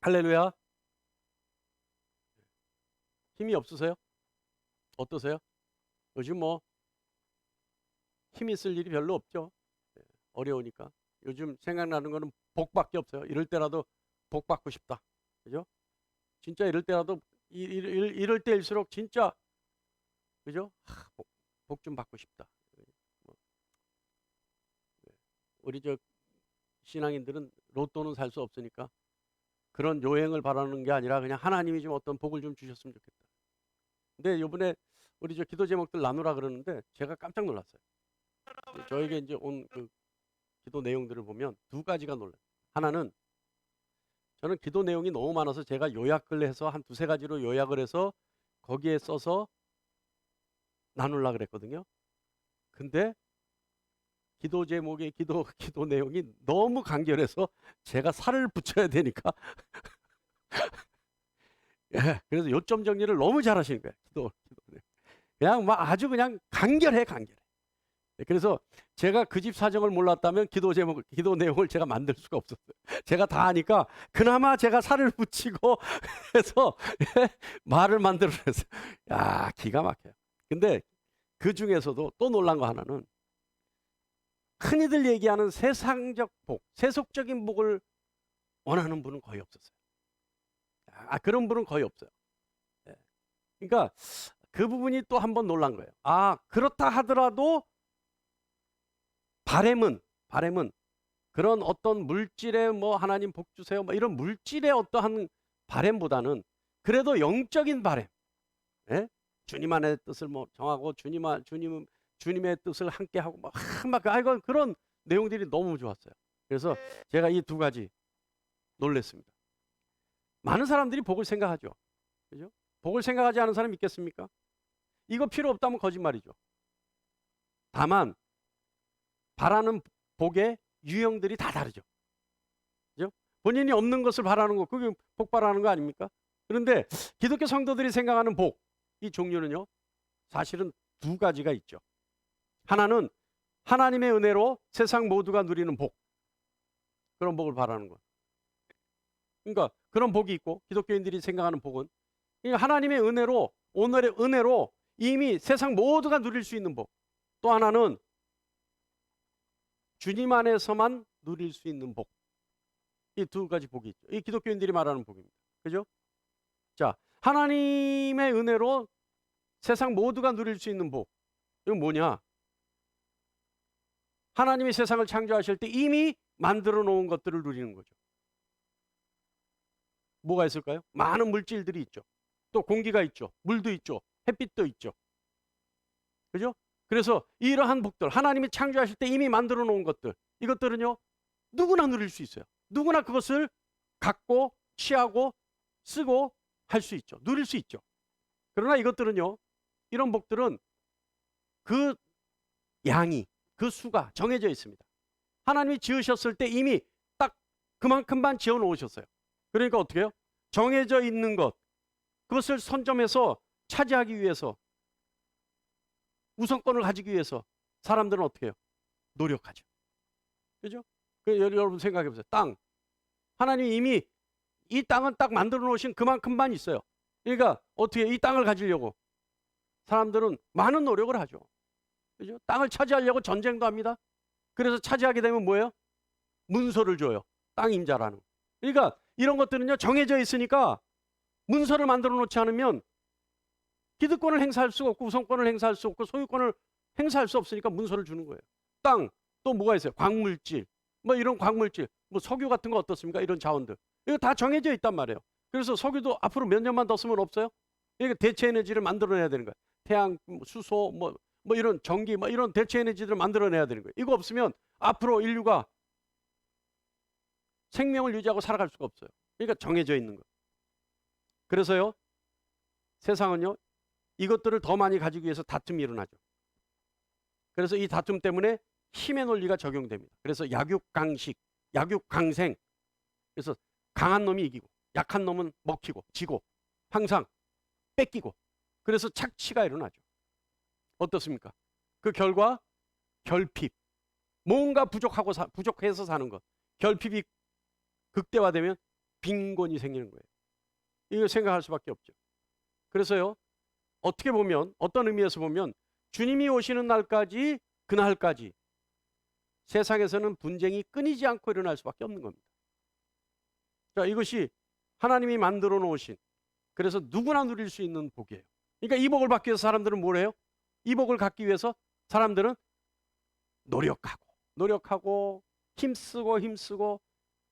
할렐루야. 힘이 없으세요? 어떠세요? 요즘 뭐 힘이 있을 일이 별로 없죠. 어려우니까. 요즘 생각나는 거는 복밖에 없어요. 이럴 때라도 복 받고 싶다. 그죠? 진짜 이럴 때라도 이럴 때일수록 진짜 그죠? 복 좀 받고 싶다. 뭐, 우리 저 신앙인들은 로또는 살 수 없으니까 그런 요행을 바라는 게 아니라 그냥 하나님이 좀 어떤 복을 좀 주셨으면 좋겠다. 근데 요번에 우리 저 기도 제목들 나누라 그러는데 제가 깜짝 놀랐어요. 저에게 이제 온 그 기도 내용들을 보면 두 가지가 놀라요. 하나는 저는 기도 내용이 너무 많아서 제가 요약을 해서 한 두세 가지로 요약을 해서 거기에 써서 나누려고 그랬거든요. 근데 기도 제목의 기도 내용이 너무 간결해서 제가 살을 붙여야 되니까 예, 그래서 요점 정리를 너무 잘하시는 거예요. 기도. 그냥 막 아주 그냥 간결해. 네, 그래서 제가 그 집 사정을 몰랐다면 기도 제목, 기도 내용을 제가 만들 수가 없었어요. 제가 다 하니까 그나마 제가 살을 붙이고 해서 예, 말을 만들어냈어요. 야, 기가 막혀요. 근데 그 중에서도 또 놀란 거 하나는 흔히들 얘기하는 세상적 복, 세속적인 복을 원하는 분은 거의 없었어요. 그런 분은 거의 없어요. 예. 그러니까 그 부분이 또 한 번 놀란 거예요. 그렇다 하더라도 바램은 그런 어떤 물질의 뭐 하나님 복 주세요 뭐 이런 물질의 어떠한 바램보다는 그래도 영적인 바램, 예? 주님 안의 뜻을 뭐 정하고 주님의 뜻을 함께 하고 막 그런 내용들이 너무 좋았어요. 그래서 제가 이 두 가지 놀랬습니다. 많은 사람들이 복을 생각하죠. 그죠? 복을 생각하지 않은 사람 있겠습니까? 이거 필요 없다면 거짓말이죠. 다만 바라는 복의 유형들이 다 다르죠. 그죠? 본인이 없는 것을 바라는 거, 그게 복 바라는 거 아닙니까? 그런데 기독교 성도들이 생각하는 복, 이 종류는요, 사실은 두 가지가 있죠. 하나는 하나님의 은혜로 세상 모두가 누리는 복, 그런 복을 바라는 것. 그러니까 그런 복이 있고, 기독교인들이 생각하는 복은 그러니까 하나님의 은혜로, 오늘의 은혜로 이미 세상 모두가 누릴 수 있는 복. 또 하나는 주님 안에서만 누릴 수 있는 복. 이 두 가지 복이 있죠. 이 기독교인들이 말하는 복입니다. 그죠? 자, 하나님의 은혜로 세상 모두가 누릴 수 있는 복. 이건 뭐냐? 하나님이 세상을 창조하실 때 이미 만들어 놓은 것들을 누리는 거죠. 뭐가 있을까요? 많은 물질들이 있죠. 또 공기가 있죠. 물도 있죠. 햇빛도 있죠. 그죠? 그래서 이러한 복들, 하나님이 창조하실 때 이미 만들어 놓은 것들, 이것들은요, 누구나 누릴 수 있어요. 누구나 그것을 갖고, 취하고, 쓰고 할 수 있죠. 누릴 수 있죠. 그러나 이것들은요, 이런 복들은 그 양이, 그 수가 정해져 있습니다. 하나님이 지으셨을 때 이미 딱 그만큼만 지어 놓으셨어요. 그러니까 어떻게 해요? 정해져 있는 것, 그것을 선점해서 차지하기 위해서, 우선권을 가지기 위해서 사람들은 어떻게 해요? 노력하죠. 그죠? 여러분 생각해 보세요. 땅. 하나님이 이미 이 땅은 딱 만들어 놓으신 그만큼만 있어요. 그러니까 어떻게 이 땅을 가지려고 사람들은 많은 노력을 하죠. 그죠? 땅을 차지하려고 전쟁도 합니다. 그래서 차지하게 되면 뭐예요? 문서를 줘요. 땅 임자라는. 그러니까 이런 것들은요, 정해져 있으니까 문서를 만들어 놓지 않으면 기득권을 행사할 수가 없고 우선권을 행사할 수 없고 소유권을 행사할 수 없으니까 문서를 주는 거예요. 땅, 또 뭐가 있어요? 광물질, 뭐 이런 광물질, 뭐 석유 같은 거 어떻습니까? 이런 자원들. 이거 다 정해져 있단 말이에요. 그래서 석유도 앞으로 몇 년만 더 쓰면 없어요? 그러니까 대체 에너지를 만들어내야 되는 거예요. 태양, 수소, 뭐 이런 전기, 뭐 이런 대체 에너지들을 만들어내야 되는 거예요. 이거 없으면 앞으로 인류가 생명을 유지하고 살아갈 수가 없어요. 그러니까 정해져 있는 거예요. 그래서요, 세상은요, 이것들을 더 많이 가지기 위해서 다툼이 일어나죠. 그래서 이 다툼 때문에 힘의 논리가 적용됩니다. 그래서 약육강식, 약육강생. 그래서 강한 놈이 이기고 약한 놈은 먹히고 지고 항상 뺏기고, 그래서 착취가 일어나죠. 어떻습니까? 그 결과 결핍, 뭔가 부족해서 사는 것, 결핍이 극대화되면 빈곤이 생기는 거예요. 이거 생각할 수밖에 없죠. 그래서요, 어떻게 보면, 어떤 의미에서 보면 주님이 오시는 날까지, 그날까지 세상에서는 분쟁이 끊이지 않고 일어날 수밖에 없는 겁니다. 자, 이것이 하나님이 만들어 놓으신, 그래서 누구나 누릴 수 있는 복이에요. 그러니까 이 복을 받기 위해서 사람들은 뭘 해요? 이 복을 갖기 위해서 사람들은 노력하고 힘쓰고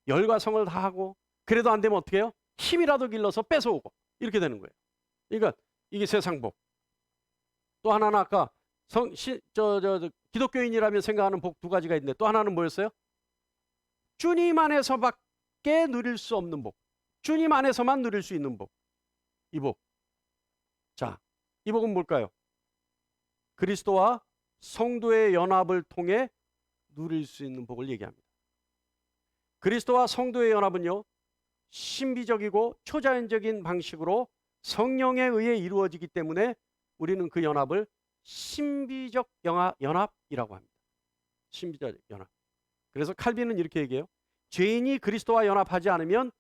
열과 성을 다하고, 그래도 안 되면 어떻게 해요? 힘이라도 길러서 뺏어오고, 이렇게 되는 거예요. 그러니까 이게 세상 복. 또 하나는 아까 기독교인이라면 생각하는 복 두 가지가 있는데, 또 하나는 뭐였어요? 주님 안에서밖에 누릴 수 없는 복. 주님 안에서만 누릴 수 있는 복. 이 복. 자, 이 복은 뭘까요? 그리스도와 성도의 연합을 통해 누릴 수 있는 복을 얘기합니다. 그리스도와 성도의 연합은요, 신비적이고 초자연적인 방식으로 성령에 의해 이루어지기 때문에 우리는 그 연합을 신비적 연합이라고 합니다. 신비적 연합. 그래서 칼빈은 이렇게 얘기해요. 죄인이 그리스도와 연합하지 않으면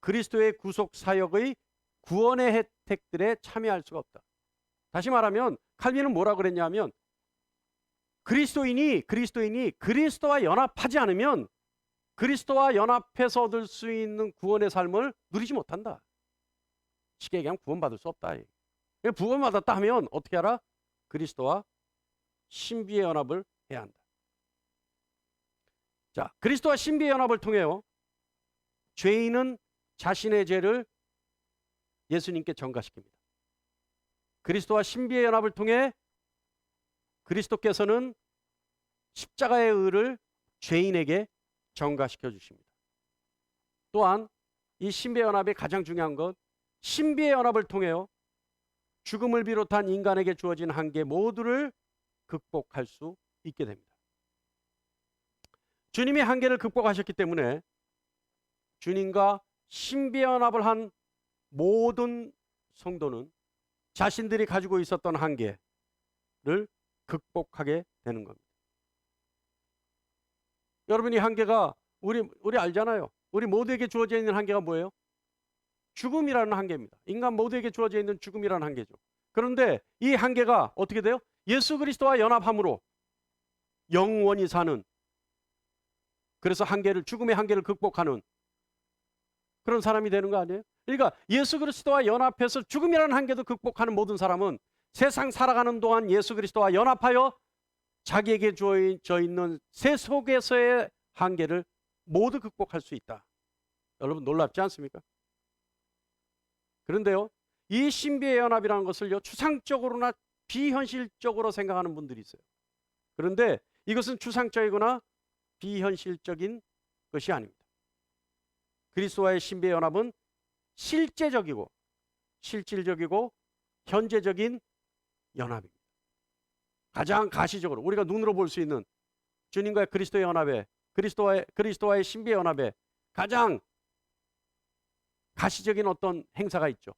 그리스도의 구속 사역의 구원의 혜택들에 참여할 수가 없다. 다시 말하면 칼빈은 뭐라고 그랬냐면, 그리스도인이 그리스도와 연합하지 않으면 그리스도와 연합해서 얻을 수 있는 구원의 삶을 누리지 못한다. 쉽게 얘기하면 구원받을 수 없다. 구원받았다 하면 어떻게 하라? 그리스도와 신비의 연합을 해야 한다. 자, 그리스도와 신비의 연합을 통해요, 죄인은 자신의 죄를 예수님께 전가시킵니다. 그리스도와 신비의 연합을 통해 그리스도께서는 십자가의 의를 죄인에게 전가시켜 주십니다. 또한 이 신비의 연합의 가장 중요한 것, 신비의 연합을 통해요, 죽음을 비롯한 인간에게 주어진 한계 모두를 극복할 수 있게 됩니다. 주님이 한계를 극복하셨기 때문에 주님과 신비의 연합을 한 모든 성도는 자신들이 가지고 있었던 한계를 극복하게 되는 겁니다. 여러분, 이 한계가 우리 알잖아요. 우리 모두에게 주어져 있는 한계가 뭐예요? 죽음이라는 한계입니다. 인간 모두에게 주어져 있는 죽음이라는 한계죠. 그런데 이 한계가 어떻게 돼요? 예수 그리스도와 연합함으로 영원히 사는, 그래서 죽음의 한계를 극복하는 그런 사람이 되는 거 아니에요? 그러니까 예수 그리스도와 연합해서 죽음이라는 한계도 극복하는 모든 사람은 세상 살아가는 동안 예수 그리스도와 연합하여 자기에게 주어져 있는 세 속에서의 한계를 모두 극복할 수 있다. 여러분, 놀랍지 않습니까? 그런데요, 이 신비의 연합이라는 것을요, 추상적으로나 비현실적으로 생각하는 분들이 있어요. 그런데 이것은 추상적이거나 비현실적인 것이 아닙니다. 그리스도와의 신비의 연합은 실질적이고 현재적인 연합입니다. 가장 가시적으로 우리가 눈으로 볼 수 있는 주님과 그리스도의 연합에, 그리스도와의 신비의 연합에 가장 가시적인 어떤 행사가 있죠.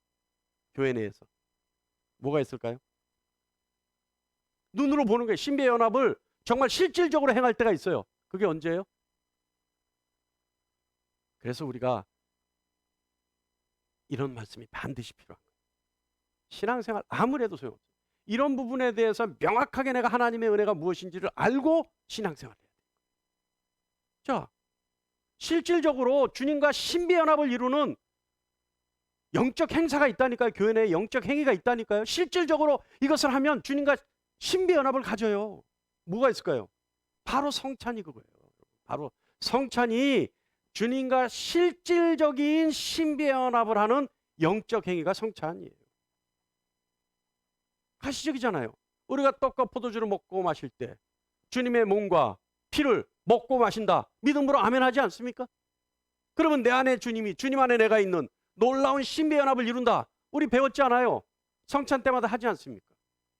교회 내에서. 뭐가 있을까요? 눈으로 보는 거예요. 신비의 연합을 정말 실질적으로 행할 때가 있어요. 그게 언제예요? 그래서 우리가 이런 말씀이 반드시 필요한 거예요. 신앙생활 아무래도 소용없어요. 이런 부분에 대해서 명확하게 내가 하나님의 은혜가 무엇인지를 알고 신앙생활을 해야 돼요. 자, 실질적으로 주님과 신비의 연합을 이루는 영적 행사가 있다니까요. 교회 내에 영적 행위가 있다니까요. 실질적으로 이것을 하면 주님과 신비의 연합을 가져요. 뭐가 있을까요? 바로 성찬이 그거예요. 바로 성찬이 주님과 실질적인 신비의 연합을 하는 영적 행위가 성찬이에요. 가시적이잖아요. 우리가 떡과 포도주를 먹고 마실 때 주님의 몸과 피를 먹고 마신다, 믿음으로 아멘 하지 않습니까? 그러면 내 안에 주님 안에 내가 있는 놀라운 신비의 연합을 이룬다. 우리 배웠지 않아요? 성찬 때마다 하지 않습니까?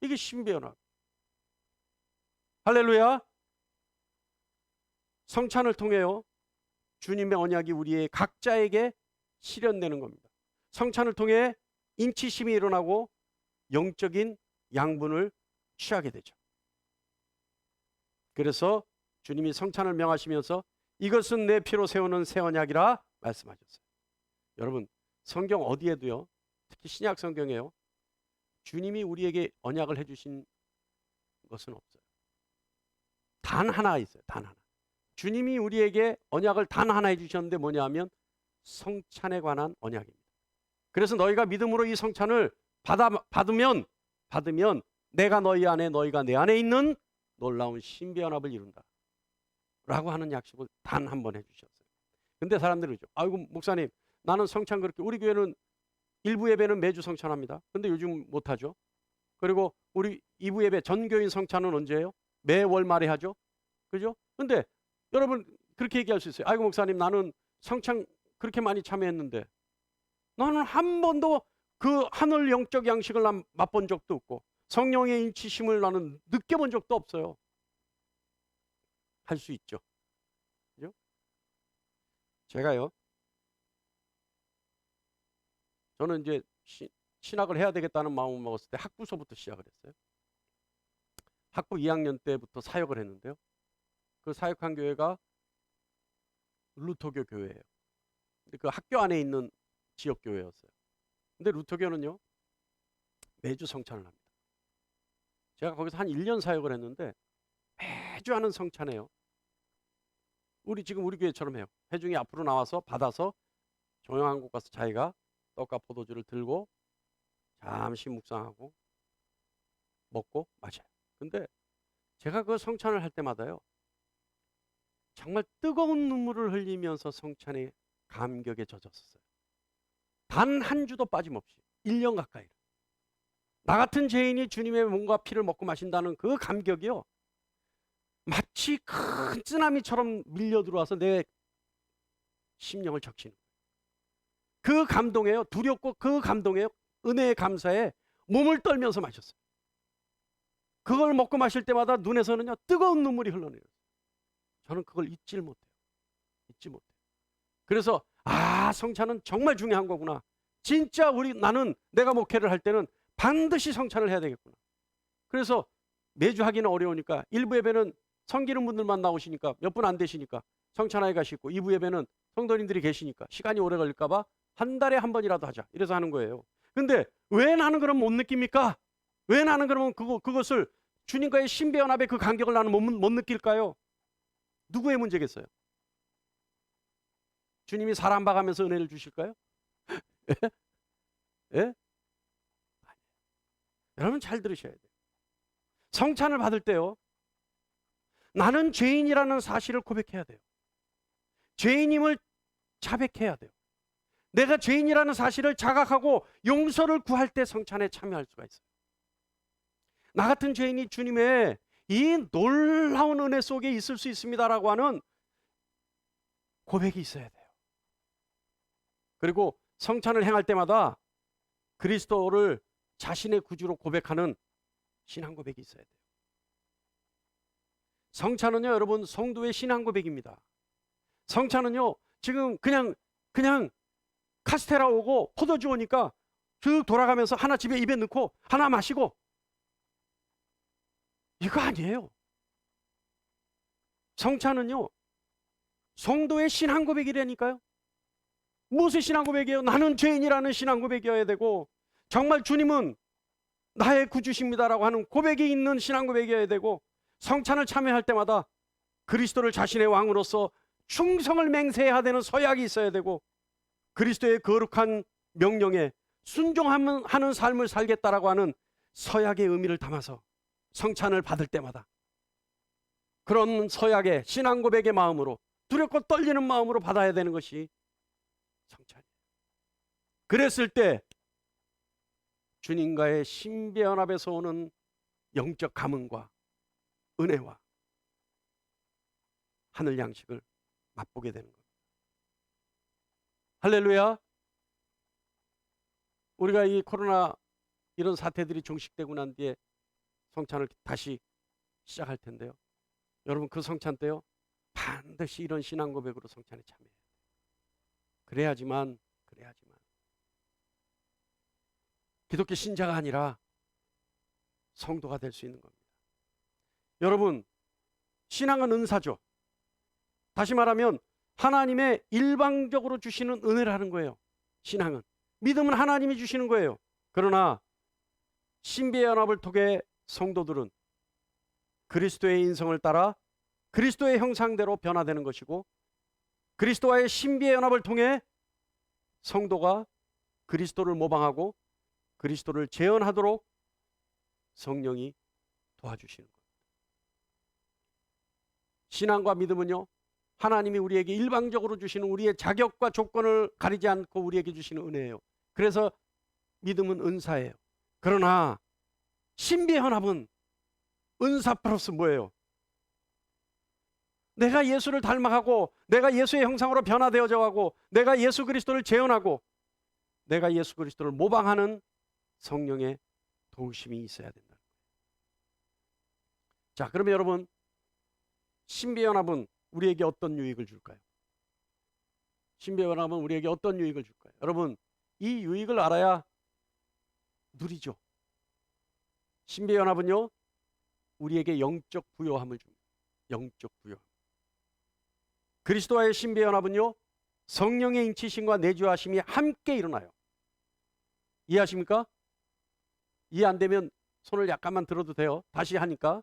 이게 신비의 연합. 할렐루야. 성찬을 통해요, 주님의 언약이 우리의 각자에게 실현되는 겁니다. 성찬을 통해 인치심이 일어나고 영적인 양분을 취하게 되죠. 그래서 주님이 성찬을 명하시면서 이것은 내 피로 세우는 새 언약이라 말씀하셨어요. 여러분, 성경 어디에도요, 특히 신약 성경에요, 주님이 우리에게 언약을 해주신 것은 없어요. 단 하나 있어요. 단 하나. 주님이 우리에게 언약을 단 하나 해주셨는데 뭐냐 하면 성찬에 관한 언약입니다. 그래서 너희가 믿음으로 이 성찬을 받으면 내가 너희 안에 너희가 내 안에 있는 놀라운 신비연합을 이룬다 라고 하는 약속을 단 한 번 해주셨어요. 근데 사람들이 그러죠. 아이고 목사님, 나는 성찬 그렇게, 우리 교회는 일부 예배는 매주 성찬합니다. 근데 요즘 못하죠. 그리고 우리 2부 예배 전교인 성찬은 언제예요? 매월 말에 하죠. 그죠? 근데 여러분 그렇게 얘기할 수 있어요. 아이고 목사님, 나는 성찬 그렇게 많이 참여했는데 나는 한 번도 그 하늘 영적 양식을 난 맛본 적도 없고 성령의 인치심을 나는 느껴본 적도 없어요. 할 수 있죠. 그죠? 제가요, 저는 이제 신학을 해야 되겠다는 마음을 먹었을 때 학부서부터 시작을 했어요. 학부 2학년 때부터 사역을 했는데요. 그 사역한 교회가 루터교 교회예요. 근데 그 학교 안에 있는 지역 교회였어요. 근데 루터교는요, 매주 성찬을 합니다. 제가 거기서 한 1년 사역을 했는데 매주 하는 성찬이에요. 우리 교회처럼 해요. 회중이 앞으로 나와서 받아서 조용한 곳 가서 자기가 떡과 포도주를 들고 잠시 묵상하고 먹고 마셔요. 근데 제가 그 성찬을 할 때마다요, 정말 뜨거운 눈물을 흘리면서 성찬의 감격에 젖었어요. 단 한 주도 빠짐없이 1년 가까이. 나 같은 죄인이 주님의 몸과 피를 먹고 마신다는 그 감격이요, 마치 큰 쓰나미처럼 밀려 들어와서 내 심령을 적시는 거예요. 그 감동에요, 두렵고 그 감동에요, 은혜의 감사에 몸을 떨면서 마셨어요. 그걸 먹고 마실 때마다 눈에서는요, 뜨거운 눈물이 흘러내려요. 저는 그걸 잊지 못해요. 그래서 성찬은 정말 중요한 거구나. 진짜 나는 내가 목회를 할 때는 반드시 성찬을 해야 되겠구나. 그래서 매주 하기는 어려우니까 1부 예배는 섬기는 분들만 나오시니까 몇 분 안 되시니까 성찬하에 가시고, 2부 예배는 성도님들이 계시니까 시간이 오래 걸릴까 봐 한 달에 한 번이라도 하자, 이래서 하는 거예요. 근데 왜 나는 그럼 못 느낍니까? 왜 나는 그러면 그것을 주님과의 신비연합의 그 간격을 나는 못 느낄까요? 누구의 문제겠어요? 주님이 사람 봐가면서 은혜를 주실까요? 예? 여러분 잘 들으셔야 돼요. 성찬을 받을 때요, 나는 죄인이라는 사실을 고백해야 돼요. 죄인임을 자백해야 돼요. 내가 죄인이라는 사실을 자각하고 용서를 구할 때 성찬에 참여할 수가 있어요. 나 같은 죄인이 주님의 이 놀라운 은혜 속에 있을 수 있습니다라고 하는 고백이 있어야 돼요. 그리고 성찬을 행할 때마다 그리스도를 자신의 구주로 고백하는 신앙 고백이 있어야 돼요. 성찬은요, 여러분, 성도의 신앙 고백입니다. 성찬은요, 지금 그냥 카스테라 오고 포도주 오니까 쭉 돌아가면서 하나 집에 입에 넣고 하나 마시고, 이거 아니에요. 성찬은요, 성도의 신앙 고백이라니까요. 무슨 신앙 고백이에요? 나는 죄인이라는 신앙 고백이어야 되고, 정말 주님은 나의 구주십니다라고 하는 고백이 있는 신앙 고백이어야 되고, 성찬을 참여할 때마다 그리스도를 자신의 왕으로서 충성을 맹세해야 되는 서약이 있어야 되고, 그리스도의 거룩한 명령에 순종하는 삶을 살겠다라고 하는 서약의 의미를 담아서 성찬을 받을 때마다 그런 서약의 신앙 고백의 마음으로, 두렵고 떨리는 마음으로 받아야 되는 것이 성찬이에요. 그랬을 때 주님과의 신비연합에서 오는 영적 감흥과 은혜와 하늘 양식을 맛보게 되는 겁니다. 할렐루야. 우리가 이 코로나 이런 사태들이 종식되고 난 뒤에 성찬을 다시 시작할 텐데요, 여러분 그 성찬 때요, 반드시 이런 신앙 고백으로 성찬에 참여해야 돼요. 그래야지만 기독교 신자가 아니라 성도가 될 수 있는 겁니다. 여러분, 신앙은 은사죠. 다시 말하면 하나님의 일방적으로 주시는 은혜라는 거예요. 신앙은. 믿음은 하나님이 주시는 거예요. 그러나 신비의 연합을 통해 성도들은 그리스도의 인성을 따라 그리스도의 형상대로 변화되는 것이고, 그리스도와의 신비의 연합을 통해 성도가 그리스도를 모방하고 그리스도를 재현하도록 성령이 도와주시는 겁니다. 신앙과 믿음은요, 하나님이 우리에게 일방적으로 주시는 우리의 자격과 조건을 가리지 않고 우리에게 주시는 은혜예요. 그래서 믿음은 은사예요. 그러나 신비의 연합은 은사 플러스 뭐예요? 내가 예수를 닮아가고, 내가 예수의 형상으로 변화되어져 가고, 내가 예수 그리스도를 재현하고, 내가 예수 그리스도를 모방하는 성령의 도우심이 있어야 된다는 거예요. 자, 그러면 여러분, 신비의 연합은 우리에게 어떤 유익을 줄까요? 신비의 연합은 우리에게 어떤 유익을 줄까요? 여러분, 이 유익을 알아야 누리죠. 신비의 연합은요, 우리에게 영적 부요함을 줍니다. 영적 부요함. 그리스도와의 신비의 연합은요, 성령의 인치심과 내주하심이 함께 일어나요. 이해하십니까? 이해 안 되면 손을 약간만 들어도 돼요. 다시 하니까.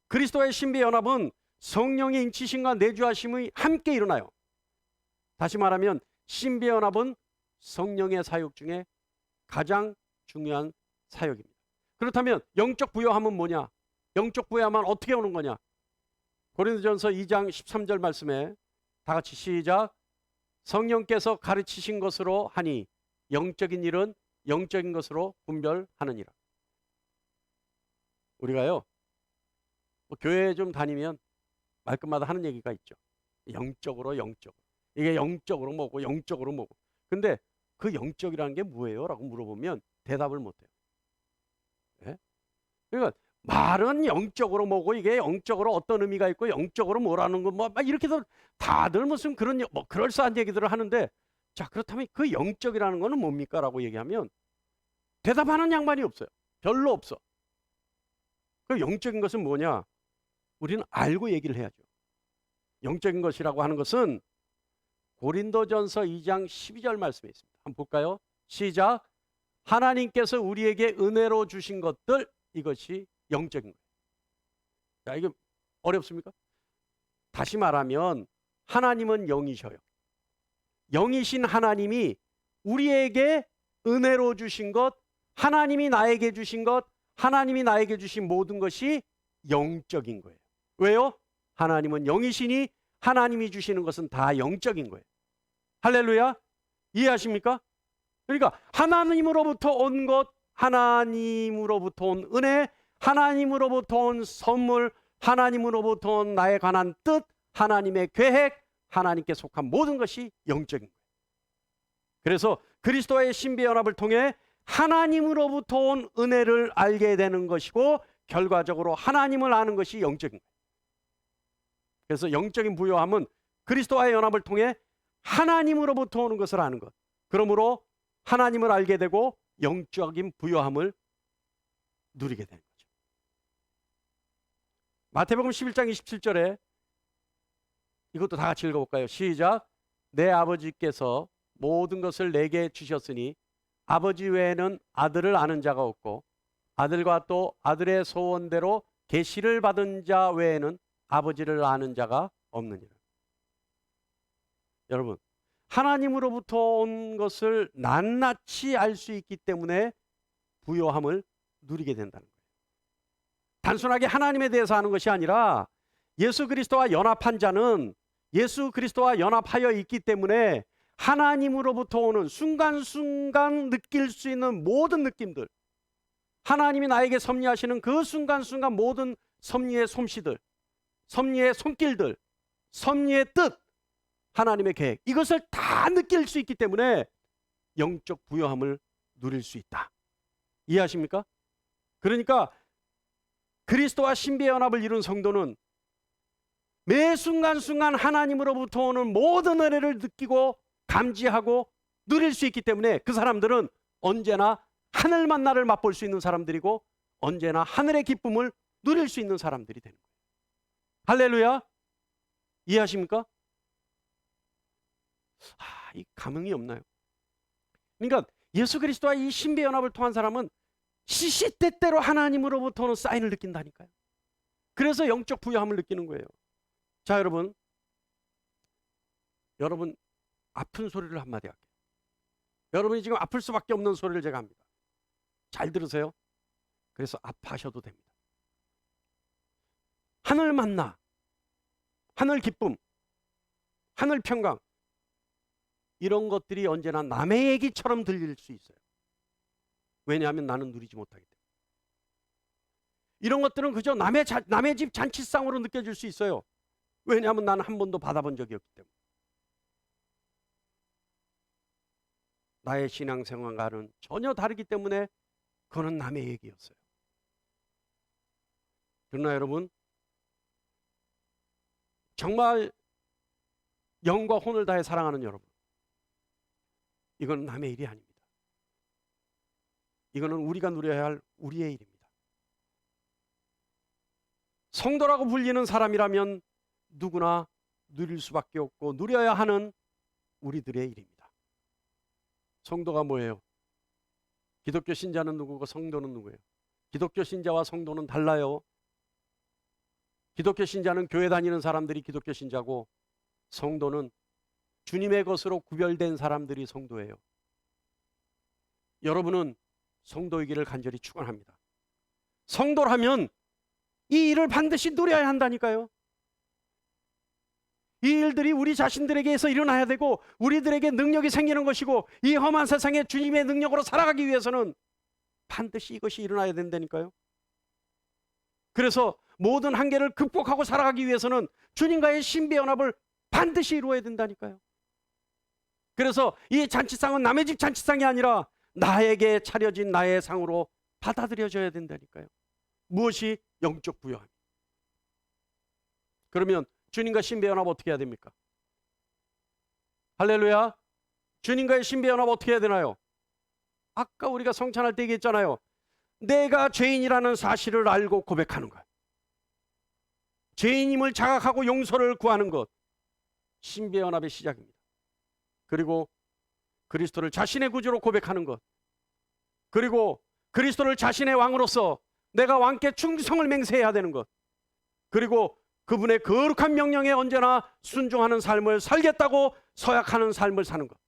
그리스도와의 신비의 연합은 성령의 인치심과 내주하심이 함께 일어나요. 다시 말하면 신비의 연합은 성령의 사역 중에 가장 중요한 사역입니다. 그렇다면 영적 부요함은 뭐냐? 영적 부요함은 어떻게 오는 거냐? 고린도전서 2장 13절 말씀에 다 같이 시작. 성령께서 가르치신 것으로 하니 영적인 일은 영적인 것으로 분별하느니라. 우리가요, 뭐 교회 좀 다니면 말끝마다 하는 얘기가 있죠. 영적으로. 이게 영적으로 뭐고 영적으로 뭐고. 근데 그 영적이라는 게 뭐예요? 라고 물어보면 대답을 못해요. 네? 그러니까 말은 영적으로 뭐고, 이게 영적으로 어떤 의미가 있고, 영적으로 뭐라는 거, 뭐 이렇게 다들 무슨 그런 뭐 그럴싸한 얘기들을 하는데, 자, 그렇다면 그 영적이라는 거는 뭡니까? 라고 얘기하면 대답하는 양반이 없어요. 별로 없어. 그 영적인 것은 뭐냐? 우리는 알고 얘기를 해야죠. 영적인 것이라고 하는 것은 고린도전서 2장 12절 말씀에 있습니다. 한번 볼까요? 시작. 하나님께서 우리에게 은혜로 주신 것들, 이것이 영적인 거예요. 자, 이게 어렵습니까? 다시 말하면 하나님은 영이셔요. 영이신 하나님이 우리에게 은혜로 주신 것, 하나님이 나에게 주신 것, 하나님이 나에게 주신 모든 것이 영적인 거예요. 왜요? 하나님은 영이시니 하나님이 주시는 것은 다 영적인 거예요. 할렐루야. 이해하십니까? 그러니까 하나님으로부터 온 것, 하나님으로부터 온 은혜, 하나님으로부터 온 선물, 하나님으로부터 온 나에 관한 뜻, 하나님의 계획, 하나님께 속한 모든 것이 영적인 거예요. 그래서 그리스도와의 신비의 연합을 통해 하나님으로부터 온 은혜를 알게 되는 것이고, 결과적으로 하나님을 아는 것이 영적인 거예요. 그래서 영적인 부요함은 그리스도와의 연합을 통해 하나님으로부터 오는 것을 아는 것. 그러므로 하나님을 알게 되고 영적인 부요함을 누리게 되는 거죠. 마태복음 11장 27절에 이것도 다 같이 읽어볼까요? 시작. 내 아버지께서 모든 것을 내게 주셨으니 아버지 외에는 아들을 아는 자가 없고, 아들과 또 아들의 소원대로 계시를 받은 자 외에는 아버지를 아는 자가 없느니라. 여러분, 하나님으로부터 온 것을 낱낱이 알 수 있기 때문에 부요함을 누리게 된다는 거예요. 단순하게 하나님에 대해서 아는 것이 아니라 예수 그리스도와 연합한 자는 예수 그리스도와 연합하여 있기 때문에 하나님으로부터 오는 순간순간 느낄 수 있는 모든 느낌들, 하나님이 나에게 섭리하시는 그 순간순간 모든 섭리의 솜씨들, 섭리의 손길들, 섭리의 뜻, 하나님의 계획, 이것을 다 느낄 수 있기 때문에 영적 부요함을 누릴 수 있다. 이해하십니까? 그러니까 그리스도와 신비의 연합을 이룬 성도는 매 순간순간 하나님으로부터 오는 모든 은혜를 느끼고 감지하고 누릴 수 있기 때문에 그 사람들은 언제나 하늘 만나를 맛볼 수 있는 사람들이고 언제나 하늘의 기쁨을 누릴 수 있는 사람들이 되는 거예요. 할렐루야. 이해하십니까? 이 감흥이 없나요? 그러니까 예수 그리스도와 이 신비 연합을 통한 사람은 시시때때로 하나님으로부터 오는 사인을 느낀다니까요. 그래서 영적 부여함을 느끼는 거예요. 자, 여러분 아픈 소리를 한마디 할게요. 여러분이 지금 아플 수밖에 없는 소리를 제가 합니다. 잘 들으세요. 그래서 아파하셔도 됩니다. 하늘 만나, 하늘 기쁨, 하늘 평강, 이런 것들이 언제나 남의 얘기처럼 들릴 수 있어요. 왜냐하면 나는 누리지 못하기 때문에. 이런 것들은 그저 남의 집 잔치상으로 느껴질 수 있어요. 왜냐하면 나는 한 번도 받아본 적이 없기 때문에. 나의 신앙생활과는 전혀 다르기 때문에 그거는 남의 얘기였어요. 그러나 여러분, 정말 영과 혼을 다해 사랑하는 여러분, 이건 남의 일이 아닙니다. 이거는 우리가 누려야 할 우리의 일입니다. 성도라고 불리는 사람이라면 누구나 누릴 수밖에 없고 누려야 하는 우리들의 일입니다. 성도가 뭐예요? 기독교 신자는 누구고 성도는 누구예요? 기독교 신자와 성도는 달라요. 기독교 신자는 교회 다니는 사람들이 기독교 신자고, 성도는 주님의 것으로 구별된 사람들이 성도예요. 여러분은 성도이기를 간절히 축원합니다. 성도라면 이 일을 반드시 누려야 한다니까요. 이 일들이 우리 자신들에게서 일어나야 되고 우리들에게 능력이 생기는 것이고, 이 험한 세상에 주님의 능력으로 살아가기 위해서는 반드시 이것이 일어나야 된다니까요. 그래서 모든 한계를 극복하고 살아가기 위해서는 주님과의 신비 연합을 반드시 이루어야 된다니까요. 그래서 이 잔치상은 남의 집 잔치상이 아니라 나에게 차려진 나의 상으로 받아들여져야 된다니까요. 무엇이? 영적 부여함. 그러면 주님과 신비 연합 어떻게 해야 됩니까? 할렐루야. 주님과의 신비 연합 어떻게 해야 되나요? 아까 우리가 성찬할 때 얘기했잖아요. 내가 죄인이라는 사실을 알고 고백하는 것, 죄인임을 자각하고 용서를 구하는 것, 신비 연합의 시작입니다. 그리고 그리스도를 자신의 구주로 고백하는 것, 그리고 그리스도를 자신의 왕으로서 내가 왕께 충성을 맹세해야 되는 것, 그리고 그분의 거룩한 명령에 언제나 순종하는 삶을 살겠다고 서약하는 삶을 사는 것,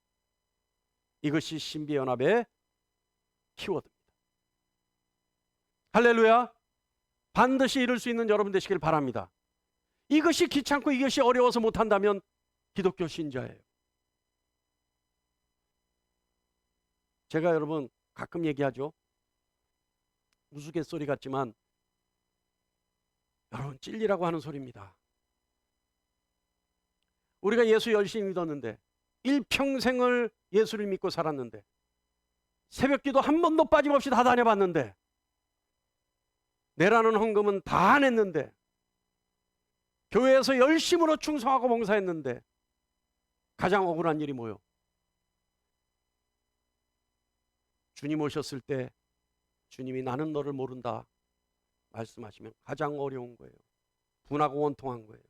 이것이 신비 연합의 키워드입니다. 할렐루야. 반드시 이룰 수 있는 여러분 되시길 바랍니다. 이것이 귀찮고 이것이 어려워서 못한다면 기독교 신자예요. 제가 여러분 가끔 얘기하죠. 우스갯소리 같지만 여러분 찔리라고 하는 소리입니다. 우리가 예수 열심히 믿었는데, 일평생을 예수를 믿고 살았는데, 새벽기도 한 번도 빠짐없이 다 다녀봤는데, 내라는 헌금은 다 냈는데, 교회에서 열심으로 충성하고 봉사했는데, 가장 억울한 일이 뭐요? 주님 오셨을 때 주님이 나는 너를 모른다 말씀하시면 가장 어려운 거예요. 분하고 원통한 거예요.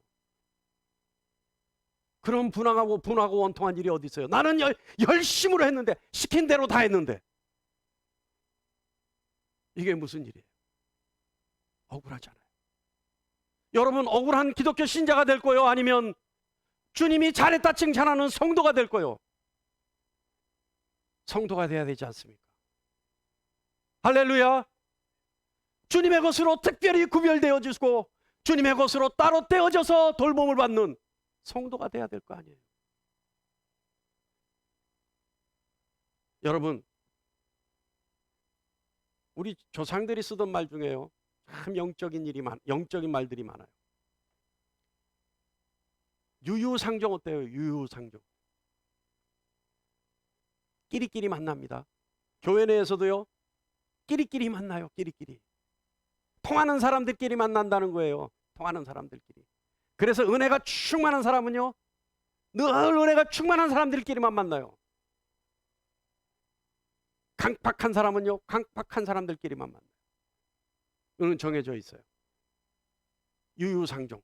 그럼 분하고 원통한 일이 어디 있어요? 나는 열심으로 했는데, 시킨 대로 다 했는데, 이게 무슨 일이에요? 억울하잖아요. 여러분 억울한 기독교 신자가 될 거요? 아니면 주님이 잘했다 칭찬하는 성도가 될 거요? 성도가 돼야 되지 않습니까? 할렐루야. 주님의 것으로 특별히 구별되어지고 주님의 것으로 따로 떼어져서 돌봄을 받는 성도가 돼야 될 거 아니에요. 여러분, 우리 조상들이 쓰던 말 중에요, 참 영적인 말들이 많아요. 유유상종 어때요? 유유상종. 끼리끼리 만납니다. 교회 내에서도요, 끼리끼리 만나요. 끼리끼리. 통하는 사람들끼리 만난다는 거예요. 통하는 사람들끼리. 그래서 은혜가 충만한 사람은요, 늘 은혜가 충만한 사람들끼리만 만나요. 강팍한 사람은요, 강팍한 사람들끼리만 만나요. 이건 정해져 있어요. 유유상종.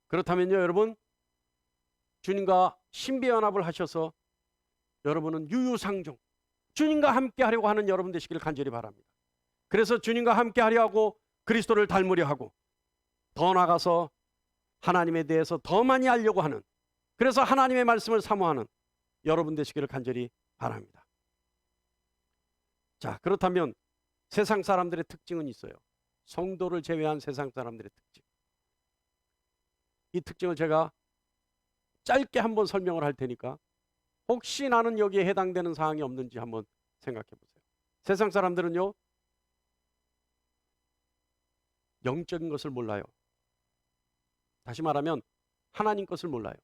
그렇다면요, 여러분, 주님과 신비연합을 하셔서 여러분은 유유상종, 주님과 함께 하려고 하는 여러분 되시기를 간절히 바랍니다. 그래서 주님과 함께 하려 하고 그리스도를 닮으려 하고 더 나아가서 하나님에 대해서 더 많이 알려고 하는, 그래서 하나님의 말씀을 사모하는 여러분 되시기를 간절히 바랍니다. 자, 그렇다면 세상 사람들의 특징은 있어요. 성도를 제외한 세상 사람들의 특징. 이 특징을 제가 짧게 한번 설명을 할 테니까 혹시 나는 여기에 해당되는 사항이 없는지 한번 생각해 보세요. 세상 사람들은요, 영적인 것을 몰라요. 다시 말하면 하나님 것을 몰라요.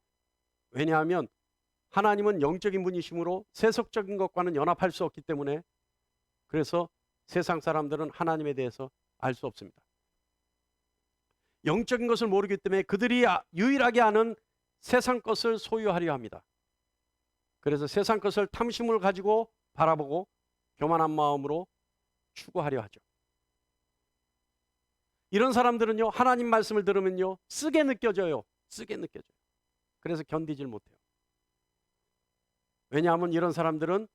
왜냐하면 하나님은 영적인 분이시므로 세속적인 것과는 연합할 수 없기 때문에, 그래서 세상 사람들은 하나님에 대해서 알 수 없습니다. 영적인 것을 모르기 때문에 그들이 유일하게 아는 세상 것을 소유하려 합니다. 그래서 세상 것을 탐심을 가지고 바라보고 교만한 마음으로 추구하려 하죠. 이런 사람들은요, 하나님 말씀을 들으면요, 쓰게 느껴져요. 쓰게 느껴져요. 그래서 견디질 못해요. 왜냐하면 이런 사람들은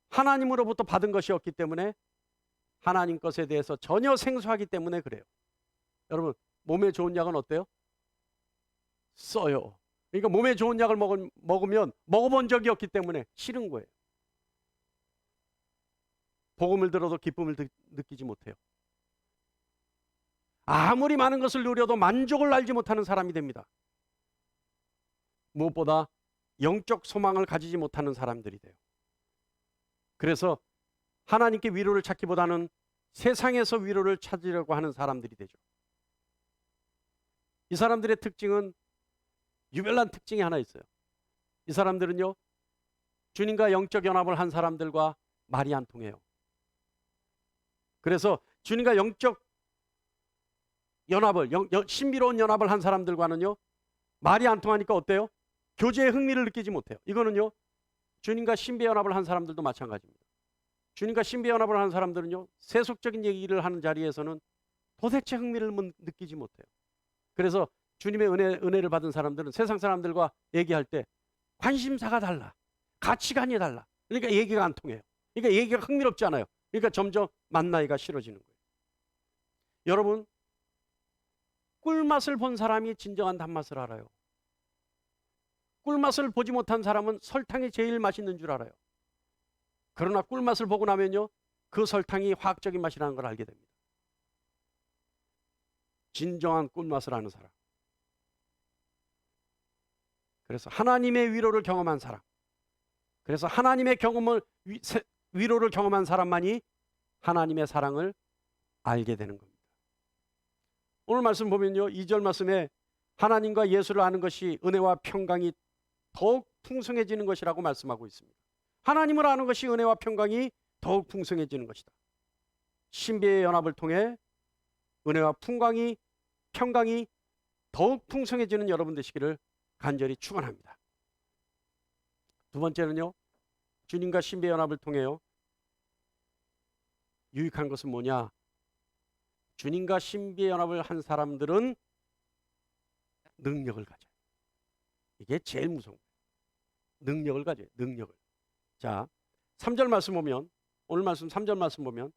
하나님으로부터 받은 것이 없기 때문에 하나님 것에 대해서 전혀 생소하기 때문에 그래요. 여러분, 몸에 좋은 약은 어때요? 써요. 그러니까 몸에 좋은 약을 먹으면 먹어본 적이 없기 때문에 싫은 거예요. 복음을 들어도 기쁨을 느끼지 못해요. 아무리 많은 것을 누려도 만족을 알지 못하는 사람이 됩니다. 무엇보다 영적 소망을 가지지 못하는 사람들이 돼요. 그래서 하나님께 위로를 찾기보다는 세상에서 위로를 찾으려고 하는 사람들이 되죠. 이 사람들의 특징은 유별난 특징이 하나 있어요. 이 사람들은요, 주님과 영적 연합을 한 사람들과 말이 안 통해요. 그래서 주님과 영적 연합을, 신비로운 연합을 한 사람들과는요, 말이 안 통하니까 어때요? 교제에 흥미를 느끼지 못해요. 이거는요, 주님과 신비 연합을 한 사람들도 마찬가지입니다. 주님과 신비 연합을 하는 사람들은요, 세속적인 얘기를 하는 자리에서는 도대체 흥미를 느끼지 못해요. 그래서 주님의 은혜를 받은 사람들은 세상 사람들과 얘기할 때 관심사가 달라, 가치관이 달라. 그러니까 얘기가 안 통해요. 그러니까 얘기가 흥미롭지 않아요. 그러니까 점점 만나기가 싫어지는 거예요. 여러분, 꿀맛을 본 사람이 진정한 단맛을 알아요. 꿀맛을 보지 못한 사람은 설탕이 제일 맛있는 줄 알아요. 그러나 꿀맛을 보고 나면요, 그 설탕이 화학적인 맛이라는 걸 알게 됩니다. 진정한 꿀맛을 아는 사람. 그래서 하나님의 위로를 경험한 사람. 그래서 하나님의 위로를 경험한 사람만이 하나님의 사랑을 알게 되는 겁니다. 오늘 말씀 보면요, 2절 말씀에 하나님과 예수를 아는 것이 은혜와 평강이 더욱 풍성해지는 것이라고 말씀하고 있습니다. 하나님을 아는 것이 은혜와 평강이 더욱 풍성해지는 것이다. 신비의 연합을 통해 은혜와 평강이 더욱 풍성해지는 여러분 되시기를 간절히 축원합니다. 두 번째는요, 주님과 신비의 연합을 통해요, 유익한 것은 뭐냐? 주님과 신비의 연합을 한 사람들은 능력을 가져요. 이게 제일 무서운 거예요. 능력을 가져요. 능력을. 자, 3절 말씀 보면, 오늘 말씀 3절 말씀 보면,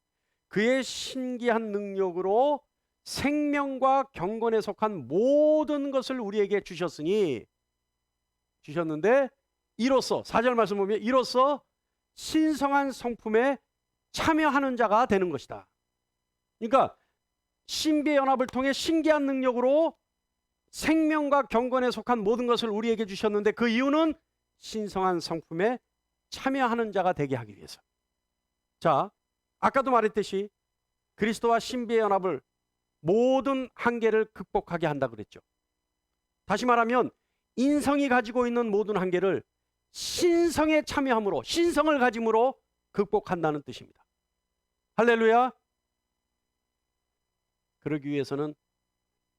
그의 신기한 능력으로 생명과 경건에 속한 모든 것을 우리에게 주셨는데, 이로써 4절 말씀 보면 이로써 신성한 성품에 참여하는 자가 되는 것이다. 그러니까 신비의 연합을 통해 신기한 능력으로 생명과 경건에 속한 모든 것을 우리에게 주셨는데, 그 이유는 신성한 성품에 참여하는 자가 되게 하기 위해서. 자, 아까도 말했듯이 그리스도와 신비의 연합을 모든 한계를 극복하게 한다 그랬죠. 다시 말하면 인성이 가지고 있는 모든 한계를 신성에 참여함으로, 신성을 가짐으로 극복한다는 뜻입니다. 할렐루야. 그러기 위해서는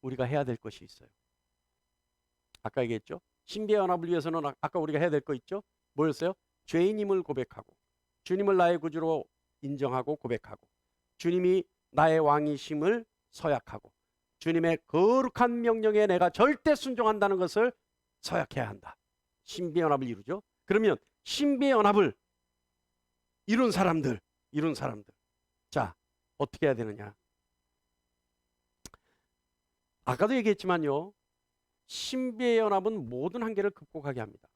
우리가 해야 될 것이 있어요. 아까 얘기했죠. 신비의 연합을 위해서는 아까 우리가 해야 될 거 있죠. 뭐였어요? 죄인임을 고백하고, 주님을 나의 구주로 인정하고 고백하고, 주님이 나의 왕이심을 서약하고, 주님의 거룩한 명령에 내가 절대 순종한다는 것을 서약해야 한다. 신비의 연합을 이루죠. 그러면 신비의 연합을 이룬 사람들. 자, 어떻게 해야 되느냐? 아까도 얘기했지만요. 신비의 연합은 모든 한계를 극복하게 합니다.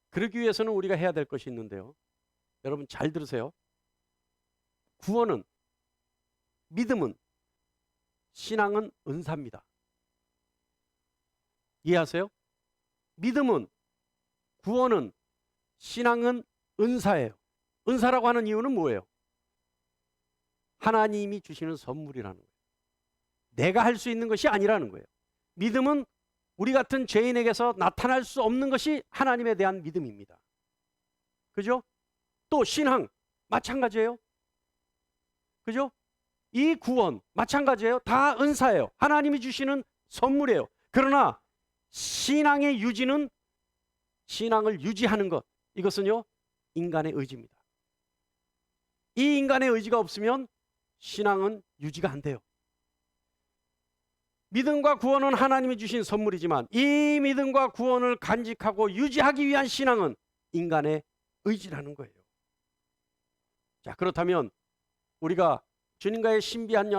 그러기 위해서는 우리가 해야 될 것이 있는데요. 여러분 잘 들으세요. 구원은, 믿음은, 신앙은 은사입니다. 이해하세요? 믿음은, 구원은, 신앙은 은사예요. 은사라고 하는 이유는 뭐예요? 하나님이 주시는 선물이라는 거예요. 내가 할 수 있는 것이 아니라는 거예요. 믿음은 우리 같은 죄인에게서 나타날 수 없는 것이 하나님에 대한 믿음입니다. 그죠? 또 신앙 마찬가지예요. 그죠? 이 구원 마찬가지예요. 다 은사예요. 하나님이 주시는 선물이에요. 그러나 신앙의 유지는, 신앙을 유지하는 것, 이것은요 인간의 의지입니다. 이 인간의 의지가 없으면 신앙은 유지가 안 돼요. 믿음과 구원은 하나님이 주신 선물이지만 이 믿음과 구원을 간직하고 유지하기 위한 신앙은 인간의 의지라는 거예요. 자, 그렇다면 우리가 주님과의 신비의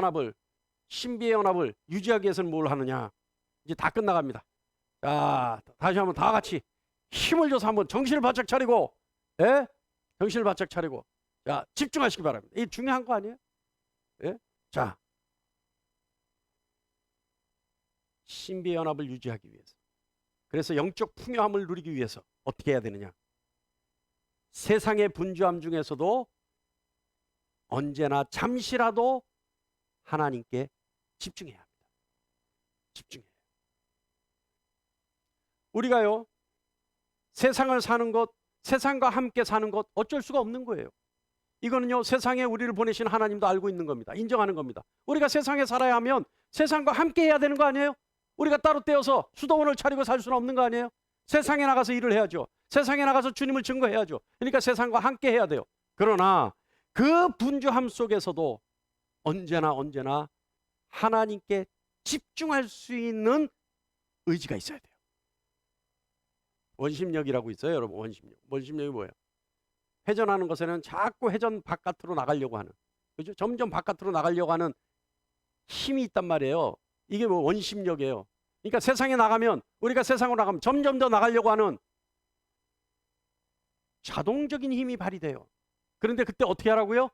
연합을 유지하기 위해서는 뭘 하느냐? 이제 다 끝나갑니다. 자, 다시 한번 다 같이 힘을 줘서 한번 정신을 바짝 차리고, 예? 정신을 바짝 차리고, 자, 집중하시기 바랍니다. 이게 중요한 거 아니에요? 예? 자, 신비의 연합을 유지하기 위해서, 그래서 영적 풍요함을 누리기 위해서 어떻게 해야 되느냐? 세상의 분주함 중에서도 언제나 잠시라도 하나님께 집중해야 합니다. 집중해야 해요. 우리가요 세상을 사는 것, 세상과 함께 사는 것 어쩔 수가 없는 거예요. 이거는요 세상에 우리를 보내신 하나님도 알고 있는 겁니다. 인정하는 겁니다. 우리가 세상에 살아야 하면 세상과 함께 해야 되는 거 아니에요? 우리가 따로 떼어서 수도원을 차리고 살 수는 없는 거 아니에요? 세상에 나가서 일을 해야죠. 세상에 나가서 주님을 증거해야죠. 그러니까 세상과 함께 해야 돼요. 그러나 그 분주함 속에서도 언제나 하나님께 집중할 수 있는 의지가 있어야 돼요. 원심력이라고 있어요, 여러분. 원심력. 원심력이 뭐예요? 회전하는 것에는 자꾸 회전 바깥으로 나가려고 하는, 그죠? 점점 바깥으로 나가려고 하는 힘이 있단 말이에요. 이게 뭐 원심력이에요. 그러니까 세상에 나가면, 우리가 세상으로 나가면 점점 더 나가려고 하는 자동적인 힘이 발휘돼요. 그런데 그때 어떻게 하라고요?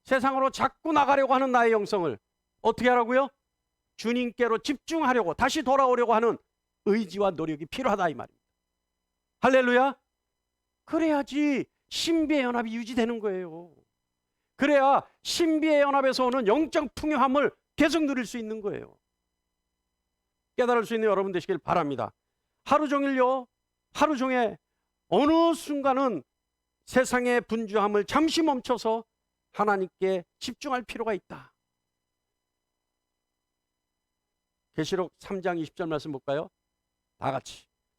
세상으로 자꾸 나가려고 하는 나의 영성을 어떻게 하라고요? 주님께로 집중하려고, 다시 돌아오려고 하는 의지와 노력이 필요하다 이 말입니다. 할렐루야. 그래야지 신비의 연합이 유지되는 거예요. 그래야 신비의 연합에서 오는 영적 풍요함을 계속 누릴 수 있는 거예요. 깨달을 수 있는 여러분 되시길 바랍니다. 하루 종일요, 하루 종일 어느 순간은 세상의 분주함을 잠시 멈춰서 하나님께 집중할 필요가 있다. 계시록 3장 20절 말씀 볼까요? 다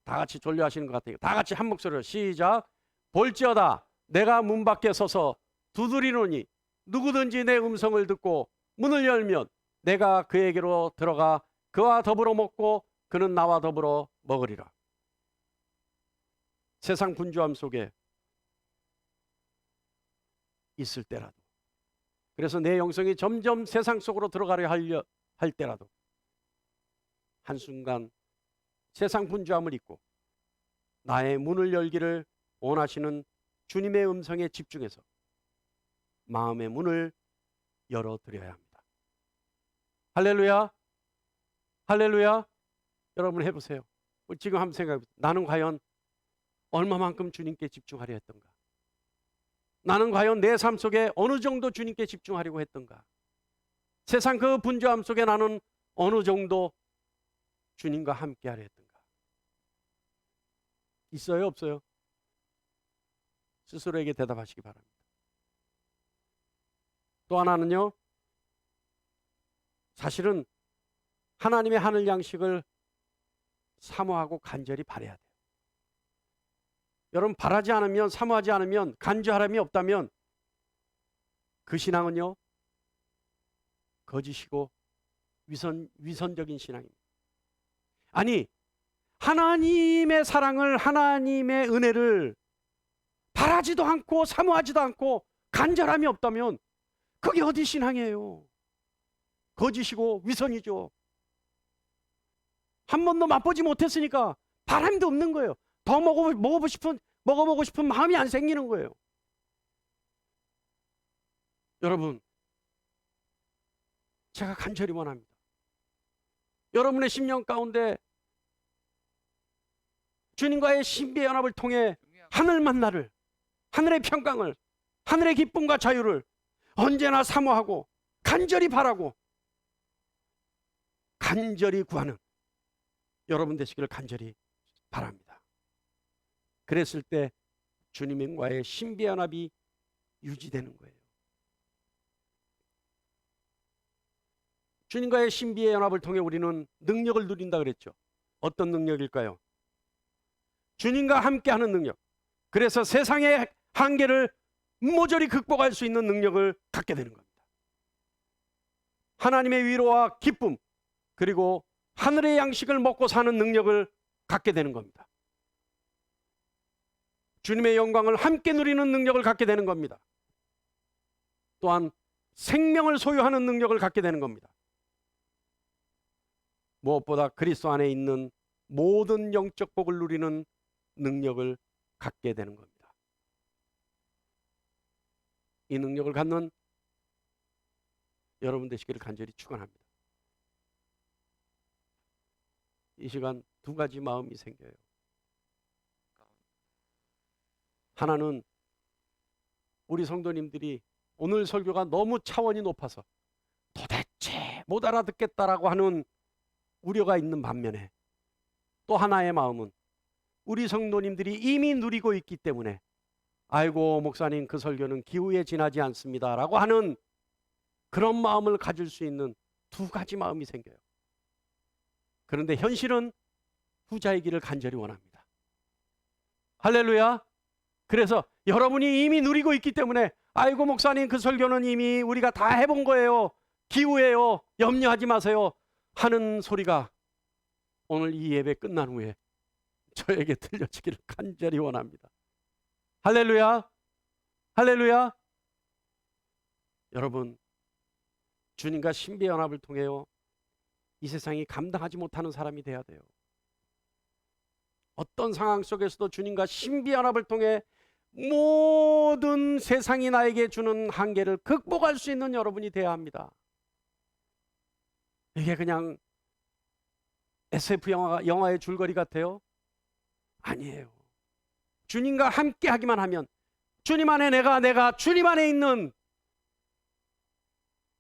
같이 졸려하시는 것 같아요. 다 같이 한 목소리로 시작. 볼지어다 내가 문 밖에 서서 두드리노니 누구든지 내 음성을 듣고 문을 열면 내가 그에게로 들어가 그와 더불어 먹고 그는 나와 더불어 먹으리라. 세상 분주함 속에 있을 때라도, 그래서 내 영성이 점점 세상 속으로 들어가려 할 때라도 한순간 세상 분주함을 잊고 나의 문을 열기를 원하시는 주님의 음성에 집중해서 마음의 문을 열어드려야 합니다. 할렐루야. 할렐루야. 여러분 해보세요. 지금 한번 생각해보세요. 나는 과연 얼마만큼 주님께 집중하려 했던가? 나는 과연 내 삶 속에 어느 정도 주님께 집중하려고 했던가? 세상 그 분주함 속에 나는 어느 정도 주님과 함께 하려 했던가? 있어요, 없어요? 스스로에게 대답하시기 바랍니다. 또 하나는요, 사실은 하나님의 하늘 양식을 사모하고 간절히 바라야 돼요. 여러분 바라지 않으면, 사모하지 않으면, 간절함이 없다면 그 신앙은요 거짓이고 위선적인 신앙입니다. 아니, 하나님의 사랑을, 하나님의 은혜를 바라지도 않고 사모하지도 않고 간절함이 없다면 그게 어디 신앙이에요? 거짓이고 위선이죠. 한 번도 맛보지 못했으니까 바람도 없는 거예요. 더 먹어보고 싶은 마음이 안 생기는 거예요. 여러분, 제가 간절히 원합니다. 여러분의 심령 가운데 주님과의 신비의 연합을 통해 하늘 만나를, 하늘의 평강을, 하늘의 기쁨과 자유를 언제나 사모하고 간절히 바라고 간절히 구하는 여러분 되시기를 간절히 바랍니다. 그랬을 때 주님과의 신비의 연합이 유지되는 거예요. 주님과의 신비의 연합을 통해 우리는 능력을 누린다 그랬죠. 어떤 능력일까요? 주님과 함께하는 능력. 그래서 세상의 한계를 모조리 극복할 수 있는 능력을 갖게 되는 겁니다. 하나님의 위로와 기쁨, 그리고 하늘의 양식을 먹고 사는 능력을 갖게 되는 겁니다. 주님의 영광을 함께 누리는 능력을 갖게 되는 겁니다. 또한 생명을 소유하는 능력을 갖게 되는 겁니다. 무엇보다 그리스도 안에 있는 모든 영적 복을 누리는 능력을 갖게 되는 겁니다. 이 능력을 갖는 여러분 되시기를 간절히 축원합니다. 이 시간 두 가지 마음이 생겨요. 하나는 우리 성도님들이 오늘 설교가 너무 차원이 높아서 도대체 못 알아듣겠다라고 하는 우려가 있는 반면에, 또 하나의 마음은 우리 성도님들이 이미 누리고 있기 때문에 아이고 목사님 그 설교는 기후에 지나지 않습니다 라고 하는 그런 마음을 가질 수 있는 두 가지 마음이 생겨요. 그런데 현실은 후자이기를 간절히 원합니다. 할렐루야. 그래서 여러분이 이미 누리고 있기 때문에 아이고 목사님 그 설교는 이미 우리가 다 해본 거예요, 기후예요, 염려하지 마세요 하는 소리가 오늘 이 예배 끝난 후에 저에게 들려지기를 간절히 원합니다. 할렐루야. 할렐루야. 여러분, 주님과 신비의 연합을 통해요 이 세상이 감당하지 못하는 사람이 돼야 돼요. 어떤 상황 속에서도 주님과 신비의 연합을 통해 모든 세상이 나에게 주는 한계를 극복할 수 있는 여러분이 돼야 합니다. 이게 그냥 SF 영화의 줄거리 같아요? 아니에요. 주님과 함께 하기만 하면, 주님 안에 내가 주님 안에 있는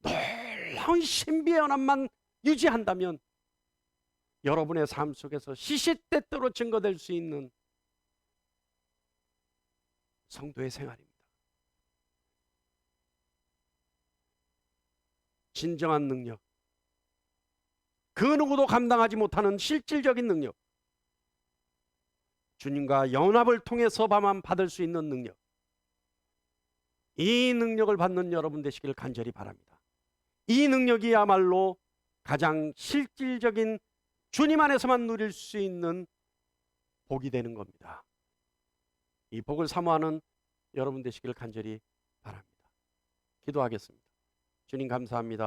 놀라운 신비의 연합만 유지한다면 여러분의 삶 속에서 시시때때로 증거될 수 있는 성도의 생활입니다. 진정한 능력, 그 누구도 감당하지 못하는 실질적인 능력, 주님과 연합을 통해서만 받을 수 있는 능력, 이 능력을 받는 여러분 되시기를 간절히 바랍니다. 이 능력이야말로 가장 실질적인 주님 안에서만 누릴 수 있는 복이 되는 겁니다. 이 복을 사모하는 여러분 되시기를 간절히 바랍니다. 기도하겠습니다. 주님 감사합니다.